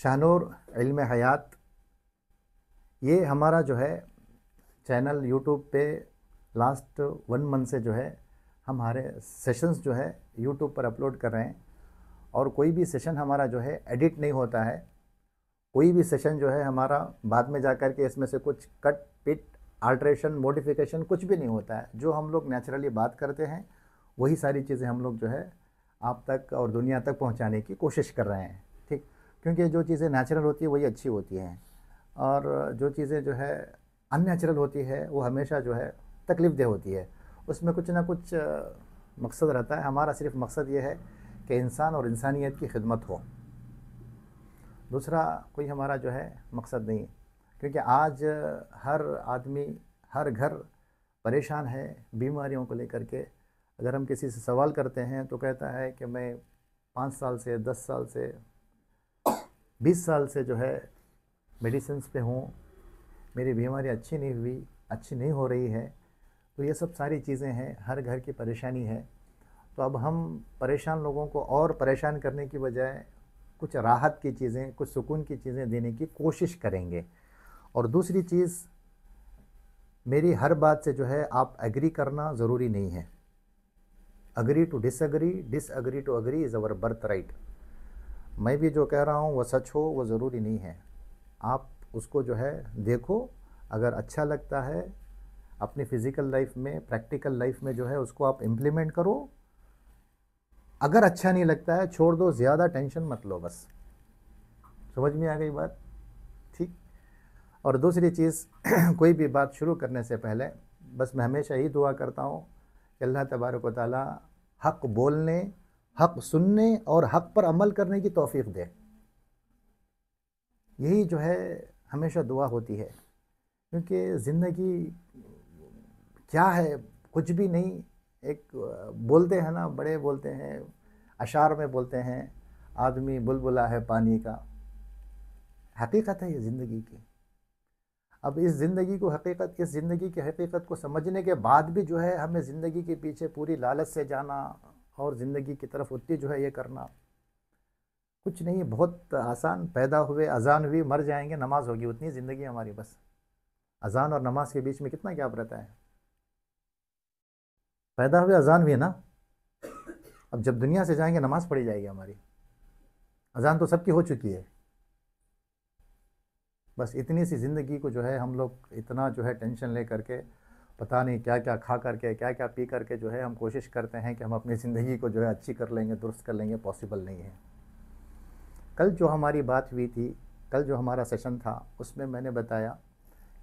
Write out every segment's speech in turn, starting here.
शाहनूर इल्म हयात, ये हमारा जो है चैनल यूट्यूब पे लास्ट 1 मंथ से जो है हमारे सेशंस जो है यूट्यूब पर अपलोड कर रहे हैं। और कोई भी सेशन हमारा जो है एडिट नहीं होता है। कोई भी सेशन जो है हमारा बाद में जा कर के इसमें से कुछ कट पिट आल्ट्रेशन मॉडिफिकेशन कुछ भी नहीं होता है। जो हम लोग नेचुरली बात करते हैं वही सारी चीज़ें हम लोग जो है आप तक और दुनिया तक पहुंचाने की कोशिश कर रहे हैं, ठीक। क्योंकि जो चीज़ें नेचुरल होती है वही अच्छी होती हैं, और जो चीज़ें जो है अननेचुरल होती है वो हमेशा जो है तकलीफ़देह होती है। उसमें कुछ ना कुछ मकसद रहता है। हमारा सिर्फ मकसद ये है कि इंसान और इंसानियत की खिदमत हो, दूसरा कोई हमारा जो है मकसद नहीं। क्योंकि आज हर आदमी हर घर परेशान है बीमारियों को लेकर के। अगर हम किसी से सवाल करते हैं तो कहता है कि मैं 5 साल से 10 साल से 20 साल से जो है मेडिसिन पे हूँ, मेरी बीमारी अच्छी नहीं हुई, अच्छी नहीं हो रही है। तो ये सब सारी चीज़ें हैं, हर घर की परेशानी है। तो अब हम परेशान लोगों को और परेशान करने की बजाय कुछ राहत की चीज़ें, कुछ सुकून की चीज़ें देने की कोशिश करेंगे। और दूसरी चीज़, मेरी हर बात से जो है आप एग्री करना ज़रूरी नहीं है। Agree to disagree, disagree to agree is our birthright. मैं भी जो कह रहा हूँ वो सच हो वो ज़रूरी नहीं है। आप उसको जो है देखो, अगर अच्छा लगता है अपनी फ़िज़िकल लाइफ में, प्रैक्टिकल लाइफ में जो है उसको आप इम्प्लीमेंट करो। अगर अच्छा नहीं लगता है छोड़ दो, ज़्यादा टेंशन मत लो बस। समझ में आ गई बात, ठीक। और दूसरी चीज़ कोई भी बात शुरू करने से पहले बस मैं हमेशा ही दुआ करता हूँ कि अल्लाह तबारक व तआला हक़ बोलने, हक़ सुनने और हक़ पर अमल करने की तौफ़ीक़ दे। यही जो है हमेशा दुआ होती है। क्योंकि ज़िंदगी क्या है, कुछ भी नहीं। एक बोलते हैं ना, बड़े बोलते हैं, अशार में बोलते हैं, आदमी बुलबुला है पानी का। हकीकत है ये ज़िंदगी की। अब इस ज़िंदगी को हकीकत, इस ज़िंदगी की हकीकत को समझने के बाद भी जो है हमें ज़िंदगी के पीछे पूरी लालच से जाना और ज़िंदगी की तरफ उतनी जो है ये करना कुछ नहीं, बहुत आसान। पैदा हुए, अजान हुई, मर जाएंगे, नमाज होगी, उतनी ज़िंदगी हमारी बस। अजान और नमाज के बीच में कितना गैप रहता है। पैदा हुए, अजान हुई ना, अब जब दुनिया से जाएंगे नमाज पढ़ी जाएगी हमारी। अजान तो सबकी हो चुकी है। बस इतनी सी ज़िंदगी को जो है हम लोग इतना जो है टेंशन ले करके, पता नहीं क्या क्या खा करके, क्या क्या पी करके जो है हम कोशिश करते हैं कि हम अपनी ज़िंदगी को जो है अच्छी कर लेंगे, दुरुस्त कर लेंगे। पॉसिबल नहीं है। कल जो हमारी बात हुई थी, कल जो हमारा सेशन था, उसमें मैंने बताया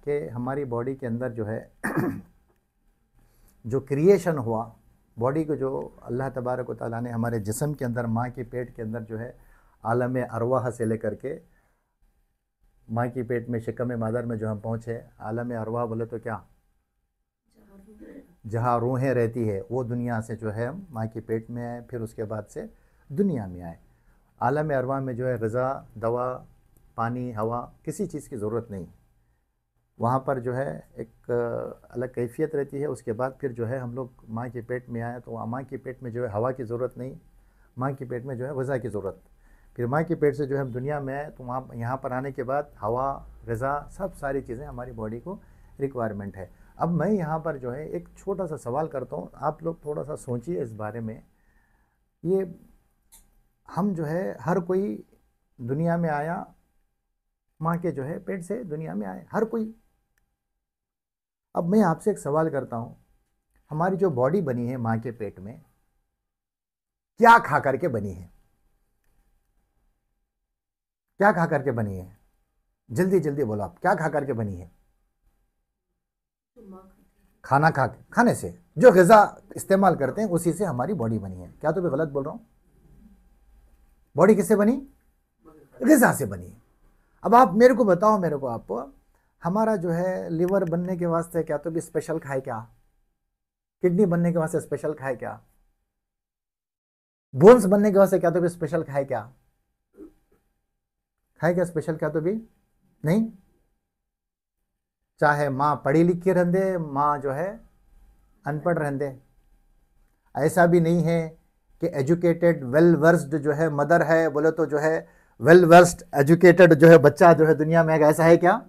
कि हमारी बॉडी के अंदर जो है जो क्रिएशन हुआ, बॉडी को जो अल्लाह तबारक व तआला ने हमारे जिस्म के अंदर, माँ के पेट के अंदर जो है आलम अरवाह से लेकर के माँ की पेट में शिकम मादर में जो हम पहुँचे, आलम अरवाह बोले तो क्या, जहाँ रूहें रहती है, वो दुनिया से जो है हम माँ की पेट में आए, फिर उसके बाद से दुनिया में आए। आलम अरवाह में जो है ग़िज़ा, दवा, पानी, हवा, किसी चीज़ की ज़रूरत नहीं। वहाँ पर जो है एक अलग कैफियत रहती है। उसके बाद फिर जो है हम लोग माँ के पेट में आए, तो वहाँ माँ के पेट में जो है हवा की ज़रूरत नहीं, माँ के पेट में जो है ग़िज़ा की ज़रूरत। फिर माँ के पेट से जो है हम दुनिया में आए, तो वहाँ यहाँ पर आने के बाद हवा, ग़िज़ा, सब सारी चीज़ें हमारी बॉडी को रिक्वायरमेंट है। अब मैं यहाँ पर जो है एक छोटा सा सवाल करता हूँ, आप लोग थोड़ा सा सोचिए इस बारे में। ये हम जो है हर कोई दुनिया में आया, माँ के जो है पेट से दुनिया में आए, हर कोई। अब मैं आपसे एक सवाल करता हूँ, हमारी जो बॉडी बनी है माँ के पेट में, क्या खा करके बनी है? क्या खा करके बनी है? जल्दी जल्दी बोलो आप, क्या खा करके बनी है? खाना खाने से जो ग़िज़ा इस्तेमाल करते हैं उसी से हमारी बॉडी बनी है। क्या तो मैं गलत बोल रहा हूँ? बॉडी किससे बनी? ग़िज़ा से बनी। अब आप मेरे को बताओ, मेरे को आप, हमारा जो है लिवर बनने के वास्ते क्या तो भी स्पेशल खाए क्या? किडनी बनने के वास्ते स्पेशल खाए क्या? बोन्स बनने के वास्ते क्या तो भी स्पेशल खाए क्या? खाए क्या स्पेशल? क्या तो भी नहीं। चाहे माँ पढ़ी लिखी रहंदे, माँ जो है अनपढ़ रहंदे, ऐसा भी नहीं है कि एजुकेटेड वेल वर्स्ड जो है मदर है बोले तो जो है वेल वर्स्ड एजुकेटेड जो है बच्चा जो है दुनिया में ऐसा है क्या?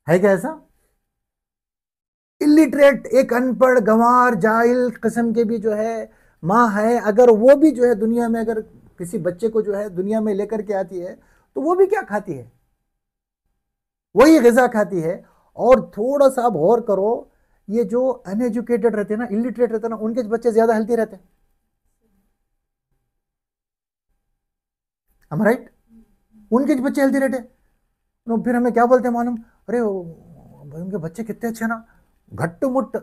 है क्या ऐसा? इलिटरेट, एक अनपढ़ गंवार जाहिल किस्म के भी जो है माँ है, अगर वो भी जो है दुनिया में अगर किसी बच्चे को जो है दुनिया में लेकर के आती है तो वो भी क्या खाती है? वही ग़िज़ा खाती है। और थोड़ा सा आप गौर करो, ये जो अनएजुकेटेड रहते हैं ना, इलिटरेट रहते हैं ना, उनके बच्चे ज्यादा हेल्थी रहते हैं। हम राइट? उनके बच्चे हेल्थी रहते हैं। तो फिर हमें क्या बोलते हैं मालूम? अरे भाई उनके बच्चे कितने अच्छे ना, घट्ट मुट्ट।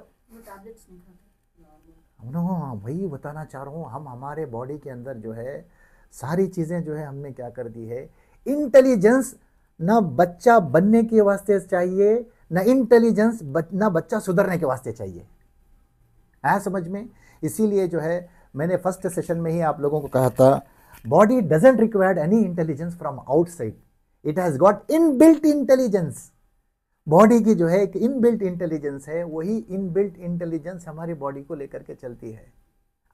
हाँ, वही बताना चाह रहा हूँ, हम हमारे बॉडी के अंदर जो है सारी चीज़ें जो है हमने क्या कर दी है। इंटेलिजेंस ना बच्चा बनने के वास्ते चाहिए, ना इंटेलिजेंस ना बच्चा सुधरने के वास्ते चाहिए। आया समझ में? इसीलिए जो है मैंने फर्स्ट सेशन में ही आप लोगों को कहा था, body doesn't require any intelligence from outside, it has got inbuilt intelligence. Body की जो है एक इनबिल्ट इंटेलिजेंस है, वही इनबिल्ट इंटेलिजेंस हमारी बॉडी को लेकर के चलती है।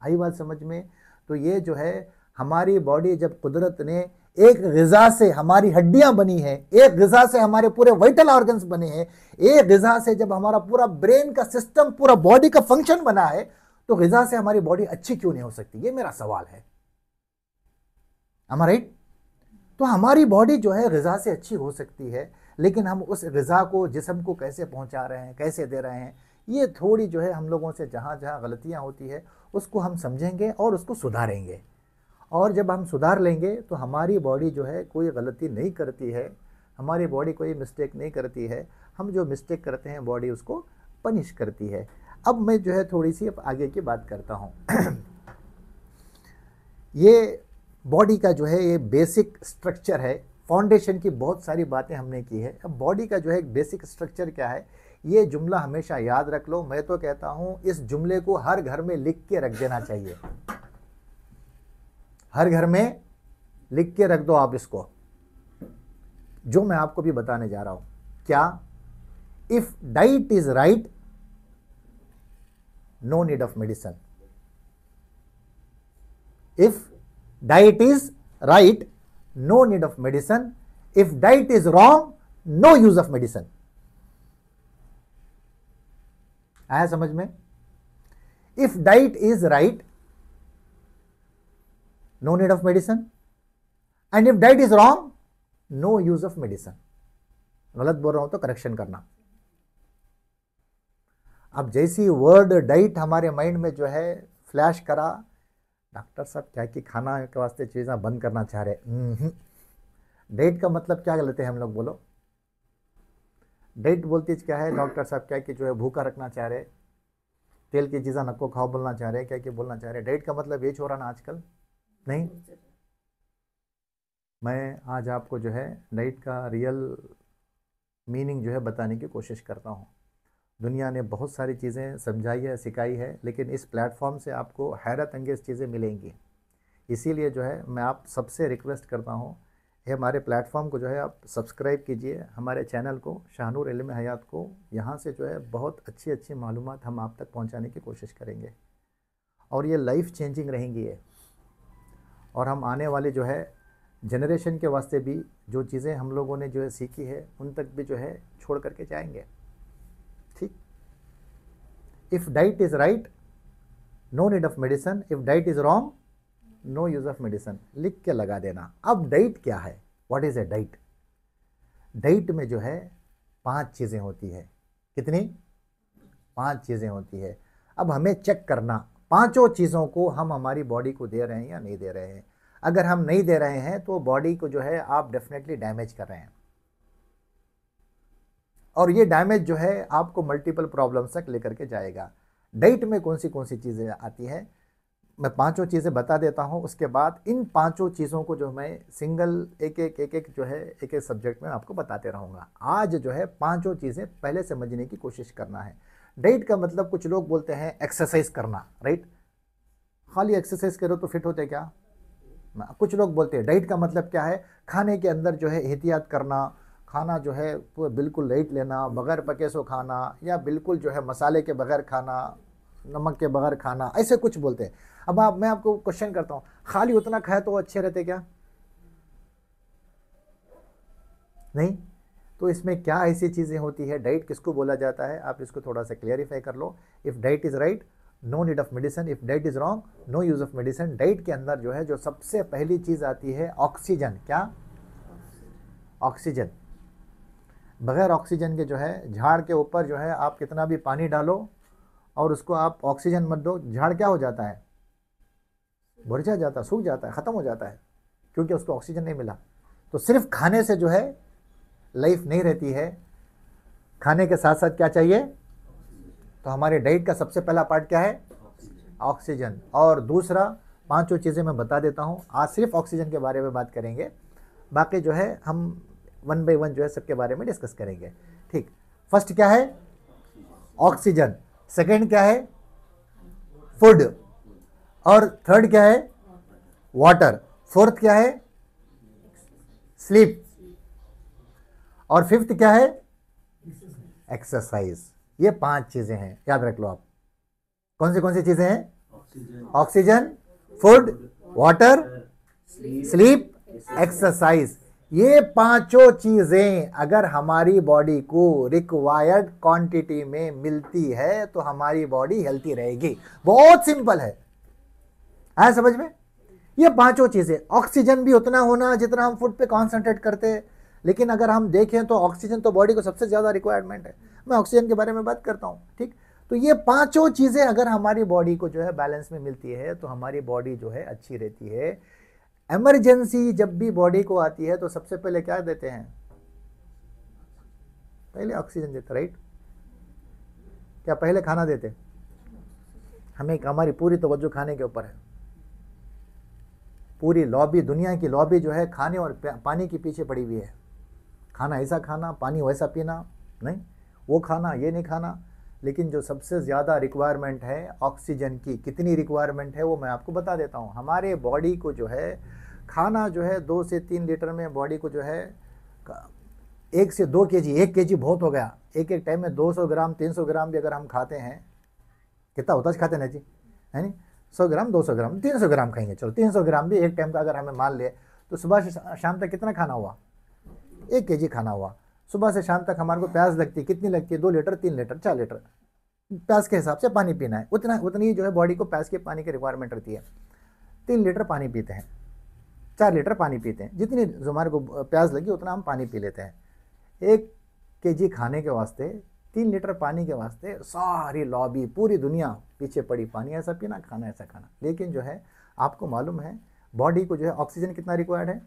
आई बात समझ में? तो ये जो है हमारी बॉडी, जब कुदरत ने एक ग़िज़ा से हमारी हड्डियां बनी है, एक ग़िज़ा से हमारे पूरे वाइटल ऑर्गन्स बने हैं, एक ग़िज़ा से जब हमारा पूरा ब्रेन का सिस्टम, पूरा बॉडी का फंक्शन बना है, तो ग़िज़ा से हमारी बॉडी अच्छी क्यों नहीं हो सकती? ये मेरा सवाल है। हमारा राइट? तो हमारी बॉडी जो है ग़िज़ा से अच्छी हो सकती है, लेकिन हम उस ग़िज़ा को जिस्म को कैसे पहुंचा रहे हैं, कैसे दे रहे हैं, ये थोड़ी जो है हम लोगों से जहाँ जहाँ गलतियाँ होती है उसको हम समझेंगे और उसको सुधारेंगे। और जब हम सुधार लेंगे तो हमारी बॉडी जो है कोई गलती नहीं करती है, हमारी बॉडी कोई मिस्टेक नहीं करती है। हम जो मिस्टेक करते हैं बॉडी उसको पनिश करती है। अब मैं जो है थोड़ी सी अब आगे की बात करता हूँ। ये बॉडी का जो है ये बेसिक स्ट्रक्चर है, फाउंडेशन की बहुत सारी बातें हमने की है। अब बॉडी का जो है एक बेसिक स्ट्रक्चर क्या है, ये जुमला हमेशा याद रख लो। मैं तो कहता हूँ इस जुमले को हर घर में लिख के रख देना चाहिए, हर घर में लिख के रख दो आप इसको, जो मैं आपको भी बताने जा रहा हूं। क्या? If diet is right, no need of medicine. If diet is right, no need of medicine. If diet is wrong, no use of medicine. आया समझ में? If diet is right, no need of medicine, and if diet is wrong, no use of medicine। गलत बोल रहा हूं तो correction करना। अब जैसी वर्ड डाइट हमारे माइंड में जो है फ्लैश करा, डॉक्टर साहब क्या कि खाना के वास्ते चीज़ें बंद करना चाह रहे। डाइट का मतलब क्या लेते हैं हम लोग? बोलो, डाइट बोलती क्या है? डॉक्टर साहब क्या कि जो है भूखा रखना चाह रहे, तेल की चीज़ें नको खाओ बोलना चाह रहे, क्या कि बोलना चाह रहे। डाइट का मतलब ये छोड़ा ना आजकल नहीं। मैं आज आपको जो है डाइट का रियल मीनिंग जो है बताने की कोशिश करता हूँ। दुनिया ने बहुत सारी चीज़ें समझाई है, सिखाई है, लेकिन इस प्लेटफॉर्म से आपको हैरत अंगेज़ चीज़ें मिलेंगी। इसीलिए जो है मैं आप सबसे रिक्वेस्ट करता हूँ, ये हमारे प्लेटफॉर्म को जो है आप सब्सक्राइब कीजिए, हमारे चैनल को, शाहनूर इल्म हयात को। यहाँ से जो है बहुत अच्छी अच्छी मालूमात हम आप तक पहुँचाने की कोशिश करेंगे, और ये लाइफ चेंजिंग रहेंगी ये। और हम आने वाले जो है जनरेशन के वास्ते भी जो चीज़ें हम लोगों ने जो है सीखी है, उन तक भी जो है छोड़ करके जाएंगे। ठीक? If diet is right, no need of medicine. If diet is wrong, no use of medicine. लिख के लगा देना। अब डाइट क्या है? What is a diet? Diet में जो है 5 चीज़ें होती है। कितनी? 5 चीज़ें होती है। अब हमें चेक करना, पांचों चीज़ों को हम हमारी बॉडी को दे रहे हैं या नहीं दे रहे हैं। अगर हम नहीं दे रहे हैं तो बॉडी को जो है आप डेफिनेटली डैमेज कर रहे हैं, और ये डैमेज जो है आपको मल्टीपल प्रॉब्लम्स तक लेकर के जाएगा। डाइट में कौन सी चीज़ें आती हैं, मैं 5 चीज़ें बता देता हूँ। उसके बाद इन 5 चीज़ों को जो मैं सिंगल एक एक जो है एक सब्जेक्ट में आपको बताते रहूँगा। आज जो है 5 चीज़ें पहले समझने की कोशिश करना है। डाइट का मतलब कुछ लोग बोलते हैं एक्सरसाइज करना, राइट? खाली एक्सरसाइज करो तो फिट होते क्या? कुछ लोग बोलते हैं डाइट का मतलब क्या है, खाने के अंदर जो है एहतियात करना, खाना जो है बिल्कुल लाइट लेना, बगैर पके सो खाना, या बिल्कुल जो है मसाले के बगैर खाना, नमक के बगैर खाना, ऐसे कुछ बोलते हैं। अब मैं आपको क्वेश्चन करता हूँ, खाली उतना खाए तो वो अच्छे रहते क्या? नहीं। तो इसमें क्या ऐसी चीज़ें होती है, डाइट किसको बोला जाता है, आप इसको थोड़ा सा क्लियरिफाई कर लो। If diet is right, no need of medicine, if diet is wrong, no use of medicine. Diet के अंदर जो है, जो सबसे पहली चीज़ आती है ऑक्सीजन। क्या? ऑक्सीजन। बगैर ऑक्सीजन के जो है, झाड़ के ऊपर जो है आप कितना भी पानी डालो और उसको आप ऑक्सीजन मत दो, झाड़ क्या हो जाता है? मुरझा जाता है, सूख जाता है, ख़त्म हो जाता है, क्योंकि उसको ऑक्सीजन नहीं मिला। तो सिर्फ खाने से जो है लाइफ नहीं रहती है, खाने के साथ साथ क्या चाहिए? तो हमारे डाइट का सबसे पहला पार्ट क्या है? ऑक्सीजन। और दूसरा, पांचों चीज़ें मैं बता देता हूँ, आज सिर्फ ऑक्सीजन के बारे में बात करेंगे, बाकी जो है हम वन बाय वन जो है सबके बारे में डिस्कस करेंगे। ठीक, फर्स्ट क्या है? ऑक्सीजन। सेकंड क्या है? फूड। और थर्ड क्या है? वाटर। फोर्थ क्या है? स्लीप। और फिफ्थ क्या है? एक्सरसाइज। ये पांच चीजें हैं, याद रख लो आप। कौन सी चीजें हैं? Oxygen, food, water, sleep, exercise. ये पांचों चीजें अगर हमारी बॉडी को रिक्वायर्ड क्वांटिटी में मिलती है तो हमारी बॉडी हेल्थी रहेगी। बहुत सिंपल है, आया समझ में? ये पांचों चीजें, ऑक्सीजन भी उतना होना जितना हम फूड पे कॉन्सेंट्रेट करते हैं, लेकिन अगर हम देखें तो ऑक्सीजन तो बॉडी को सबसे ज़्यादा रिक्वायरमेंट है। मैं ऑक्सीजन के बारे में बात करता हूँ। ठीक, तो ये पांचों चीज़ें अगर हमारी बॉडी को जो है बैलेंस में मिलती है तो हमारी बॉडी जो है अच्छी रहती है। इमरजेंसी जब भी बॉडी को आती है तो सबसे पहले क्या देते हैं? पहले ऑक्सीजन देते, राइट? क्या पहले खाना देते? हमें हमारी पूरी तवज्जो खाने के ऊपर है। पूरी लॉबी, दुनिया की लॉबी जो है खाने और पानी के पीछे पड़ी हुई है। खाना ऐसा खाना, पानी वैसा पीना, नहीं वो खाना, ये नहीं खाना। लेकिन जो सबसे ज़्यादा रिक्वायरमेंट है ऑक्सीजन की, कितनी रिक्वायरमेंट है वो मैं आपको बता देता हूँ। हमारे बॉडी को जो है खाना जो है 2 से 3 लीटर में बॉडी को जो है 1 से 2 केजी, 1 केजी बहुत हो गया। एक टाइम में 200 ग्राम 300 ग्राम भी अगर हम खाते हैं, कितना होता है खाते ना जी, है नहीं? 100 ग्राम 200 ग्राम 300 ग्राम खाएंगे, चलो 300 ग्राम भी एक टाइम का अगर हमें मान ले तो सुबह से शाम तक कितना खाना हुआ? 1 केजी खाना हुआ। सुबह से शाम तक हमारे को प्यास लगती है, कितनी लगती है? 2 लीटर 3 लीटर 4 लीटर प्यास के हिसाब से पानी पीना है। उतनी जो है बॉडी को प्यास के पानी की रिक्वायरमेंट रहती है। 3 लीटर पानी पीते हैं, 4 लीटर पानी पीते हैं, जितनी हमारे को प्यास लगी उतना हम पानी पी लेते हैं। 1 केजी खाने के वास्ते 3 लीटर पानी के वास्ते सारी लॉबी, पूरी दुनिया पीछे पड़ी, पानी ऐसा पीना, खाना ऐसा खाना। लेकिन जो है आपको मालूम है बॉडी को जो है ऑक्सीजन कितना रिक्वायर्ड है?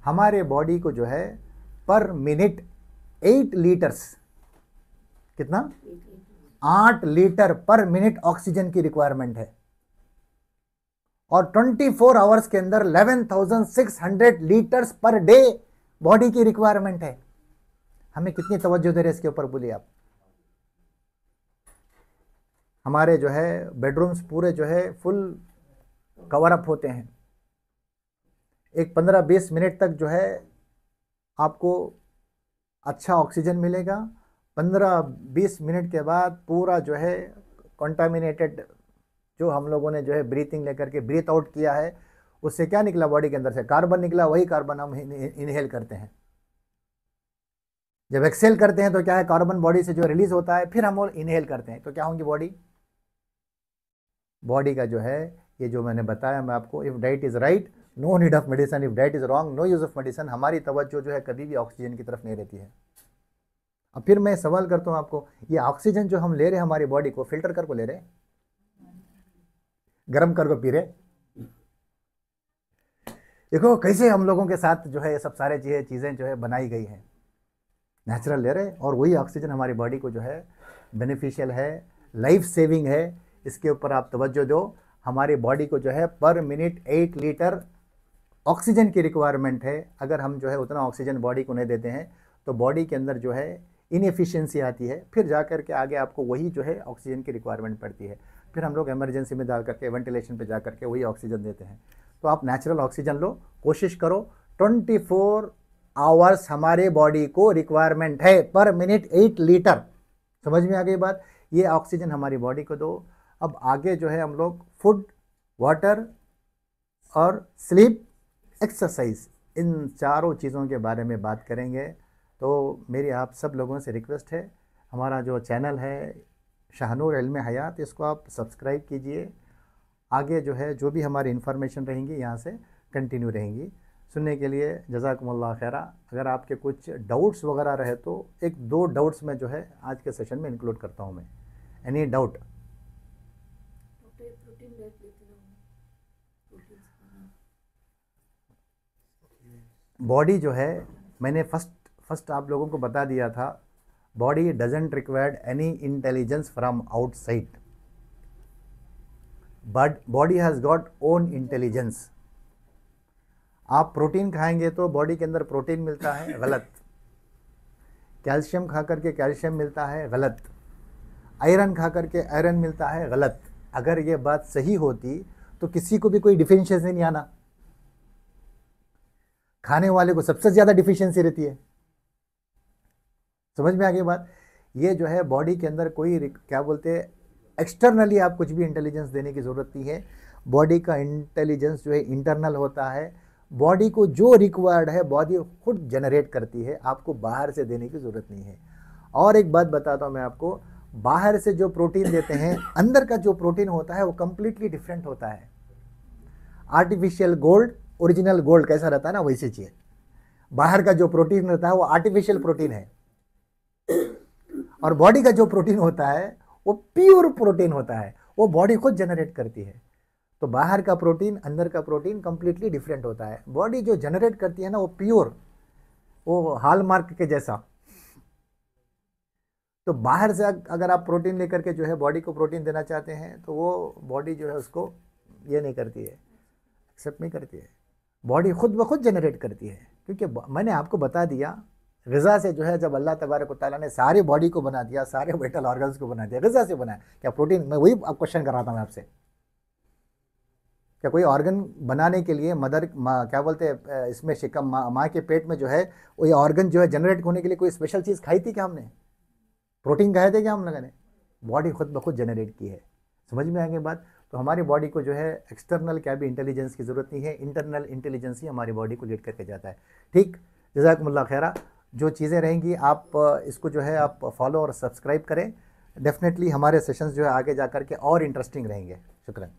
हमारे बॉडी को जो है पर मिनट 8 लीटर्स, कितना? 8 लीटर पर मिनट ऑक्सीजन की रिक्वायरमेंट है। और 24 आवर्स के अंदर 11,600 लीटर्स पर डे बॉडी की रिक्वायरमेंट है। हमें कितनी तवज्जो दे रहे इसके ऊपर बोलिए आप? हमारे जो है बेडरूम्स पूरे जो है फुल कवर अप होते हैं। एक 15-20 मिनट तक जो है आपको अच्छा ऑक्सीजन मिलेगा। 15-20 मिनट के बाद पूरा जो है कंटामिनेटेड, जो हम लोगों ने जो है ब्रीथिंग लेकर के ब्रीथ आउट किया है, उससे क्या निकला बॉडी के अंदर से? कार्बन निकला। वही कार्बन हम इनहेल करते हैं। जब एक्सेल करते हैं तो क्या है? कार्बन बॉडी से जो रिलीज होता है, फिर हम वो इनहेल करते हैं तो क्या होंगी बॉडी का जो है ये जो मैंने बताया मैं आपको, if diet is right no need of medicine, if diet is wrong no use of medicine. हमारी तवज्जो जो है कभी भी ऑक्सीजन की तरफ नहीं रहती है। अब फिर मैं सवाल करता हूं आपको, ये ऑक्सीजन जो हम ले रहे हैं हमारी बॉडी को, फिल्टर कर को ले रहे, गर्म कर को पी रहे? देखो कैसे हम लोगों के साथ जो है ये सब सारे चीज़ें जो है बनाई गई हैं, नेचुरल ले रहे, और वही ऑक्सीजन हमारी बॉडी को जो है बेनिफिशियल है, लाइफ सेविंग है। इसके ऊपर आप तवज्जो दो। हमारी बॉडी को जो है पर मिनट 8 लीटर ऑक्सीजन की रिक्वायरमेंट है। अगर हम जो है उतना ऑक्सीजन बॉडी को नहीं देते हैं तो बॉडी के अंदर जो है इनएफिशिएंसी आती है, फिर जा कर के आगे आपको वही जो है ऑक्सीजन की रिक्वायरमेंट पड़ती है। फिर हम लोग इमरजेंसी में डाल करके वेंटिलेशन पे जा करके वही ऑक्सीजन देते हैं। तो आप नेचुरल ऑक्सीजन लो, कोशिश करो। 24 आवर्स हमारे बॉडी को रिक्वायरमेंट है, पर मिनट 8 लीटर। समझ में आ गई बात? ये ऑक्सीजन हमारी बॉडी को दो। अब आगे जो है हम लोग फूड, वाटर और स्लीप, एक्सरसाइज, इन चारों चीज़ों के बारे में बात करेंगे। तो मेरी आप सब लोगों से रिक्वेस्ट है, हमारा जो चैनल है शाहनूर इल्म हयात, इसको आप सब्सक्राइब कीजिए। आगे जो है जो भी हमारी इन्फॉर्मेशन रहेंगी यहाँ से कंटिन्यू रहेंगी। सुनने के लिए जज़ाकुमुल्लाह खैरा। अगर आपके कुछ डाउट्स वगैरह रहे तो एक दो डाउट्स में जो है आज के सेशन में इंक्लूड करता हूँ मैं। Any doubt? बॉडी जो है, मैंने फर्स्ट आप लोगों को बता दिया था, body doesn't required any intelligence from outside, but body has got own intelligence. आप प्रोटीन खाएंगे तो बॉडी के अंदर प्रोटीन मिलता है, गलत। कैल्शियम खा करके कैल्शियम मिलता है, गलत। आयरन खा करके आयरन मिलता है, गलत। अगर ये बात सही होती तो किसी को भी कोई डिफिशियंसी नहीं आना। खाने वाले को सबसे ज़्यादा डिफिशियंसी रहती है। समझ में आ गई बात? ये जो है बॉडी के अंदर कोई क्या बोलते हैं, एक्सटर्नली आप कुछ भी इंटेलिजेंस देने की ज़रूरत नहीं है। बॉडी का इंटेलिजेंस जो है इंटरनल होता है। बॉडी को जो रिक्वायर्ड है बॉडी खुद जनरेट करती है, आपको बाहर से देने की ज़रूरत नहीं है। और एक बात बताता हूँ मैं आपको, बाहर से जो प्रोटीन देते हैं, अंदर का जो प्रोटीन होता है वो कंप्लीटली डिफरेंट होता है। आर्टिफिशियल गोल्ड, ओरिजिनल गोल्ड कैसा रहता है ना, वैसे चाहिए। बाहर का जो प्रोटीन रहता है वो आर्टिफिशियल प्रोटीन है, और बॉडी का जो प्रोटीन होता है वो प्योर प्रोटीन होता है, वो बॉडी खुद जनरेट करती है। तो बाहर का प्रोटीन, अंदर का प्रोटीन कंप्लीटली डिफरेंट होता है। बॉडी जो जनरेट करती है ना वो प्योर, वो हॉलमार्क के जैसा। तो बाहर से अगर आप प्रोटीन लेकर के जो है बॉडी को प्रोटीन देना चाहते हैं तो वो बॉडी जो है उसको ये नहीं करती है, एक्सेप्ट नहीं करती है। बॉडी खुद ब खुद जनरेट करती है, क्योंकि मैंने आपको बता दिया ग़िज़ा से जो है, जब अल्लाह तबारक व तआला ने सारी बॉडी को बना दिया, सारे वाइटल ऑर्गन्स को बना दिया, ग़िज़ा से बनाया। क्या प्रोटीन, मैं वही क्वेश्चन कर रहा था मैं आपसे, क्या कोई ऑर्गन बनाने के लिए मदर क्या बोलते हैं इसमें शिकम माँ के पेट में जो है वो ये ऑर्गन जो है जनरेट होने के लिए कोई स्पेशल चीज़ खाई थी क्या हमने? प्रोटीन खाए थे क्या हम लोगों ने? बॉडी खुद ब खुद जनरेट की है। समझ में आएंगे बात? तो हमारी बॉडी को जो है एक्सटर्नल क्या भी इंटेलिजेंस की ज़रूरत नहीं है, इंटरनल इंटेलिजेंस ही हमारी बॉडी को लीड करके जाता है। ठीक, जज़ाकुमुल्लाह खैरा। जो चीज़ें रहेंगी आप इसको जो है आप फॉलो और सब्सक्राइब करें। डेफिनेटली हमारे सेशंस जो है आगे जा कर के और इंटरेस्टिंग रहेंगे। शुक्रिया।